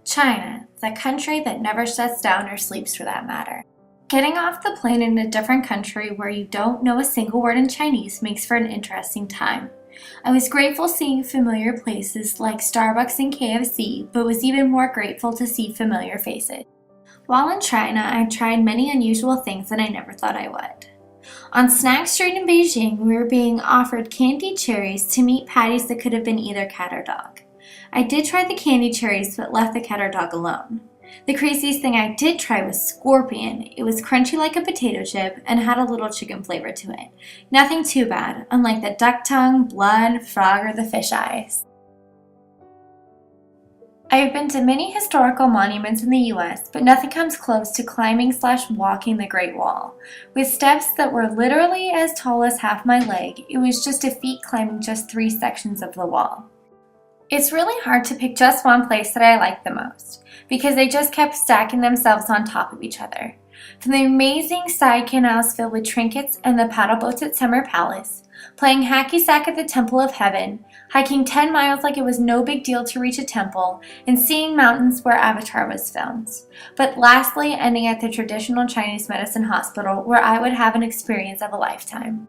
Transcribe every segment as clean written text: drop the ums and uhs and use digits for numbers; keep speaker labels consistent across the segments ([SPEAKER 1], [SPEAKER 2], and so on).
[SPEAKER 1] China, the country that never shuts down or sleeps for that matter. Getting off the plane in a different country where you don't know a single word in Chinese makes for an interesting time. I was grateful seeing familiar places like Starbucks and KFC, but was even more grateful to see familiar faces. While in China, I tried many unusual things that I never thought I would. On Snack Street in Beijing, we were being offered candied cherries to meat patties that could have been either cat or dog. I did try the candied cherries, but left the cat or dog alone. The craziest thing I did try was scorpion. It was crunchy like a potato chip and had a little chicken flavor to it. Nothing too bad, unlike the duck tongue, blood, frog, or the fish eyes. I have been to many historical monuments in the US, but nothing comes close to climbing/walking the Great Wall. With steps that were literally as tall as half my leg, it was just a feat climbing just 3 sections of the wall. It's really hard to pick just one place that I liked the most, because they just kept stacking themselves on top of each other. From the amazing side canals filled with trinkets and the paddle boats at Summer Palace, playing hacky sack at the Temple of Heaven, hiking 10 miles like it was no big deal to reach a temple, and seeing mountains where Avatar was filmed. But lastly, ending at the traditional Chinese medicine hospital where I would have an experience of a lifetime.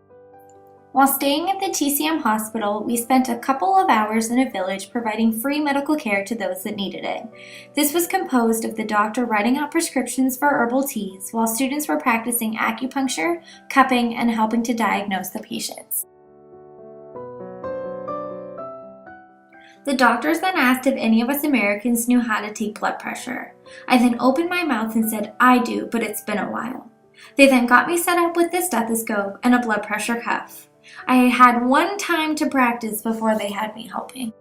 [SPEAKER 1] While staying at the TCM hospital, we spent a couple of hours in a village providing free medical care to those that needed it. This was composed of the doctor writing out prescriptions for herbal teas while students were practicing acupuncture, cupping, and helping to diagnose the patients. The doctors then asked if any of us Americans knew how to take blood pressure. I then opened my mouth and said, "I do, but it's been a while." They then got me set up with the stethoscope and a blood pressure cuff. I had one time to practice before they had me helping.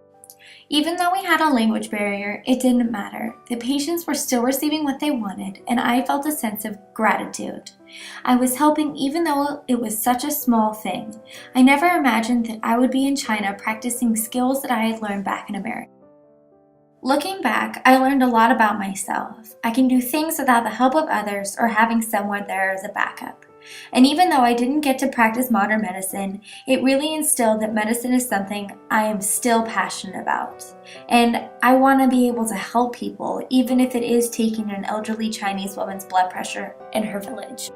[SPEAKER 1] Even though we had a language barrier, it didn't matter. The patients were still receiving what they wanted, and I felt a sense of gratitude. I was helping even though it was such a small thing. I never imagined that I would be in China practicing skills that I had learned back in America. Looking back, I learned a lot about myself. I can do things without the help of others or having someone there as a backup. And even though I didn't get to practice modern medicine, it really instilled that medicine is something I am still passionate about. And I want to be able to help people, even if it is taking an elderly Chinese woman's blood pressure in her village.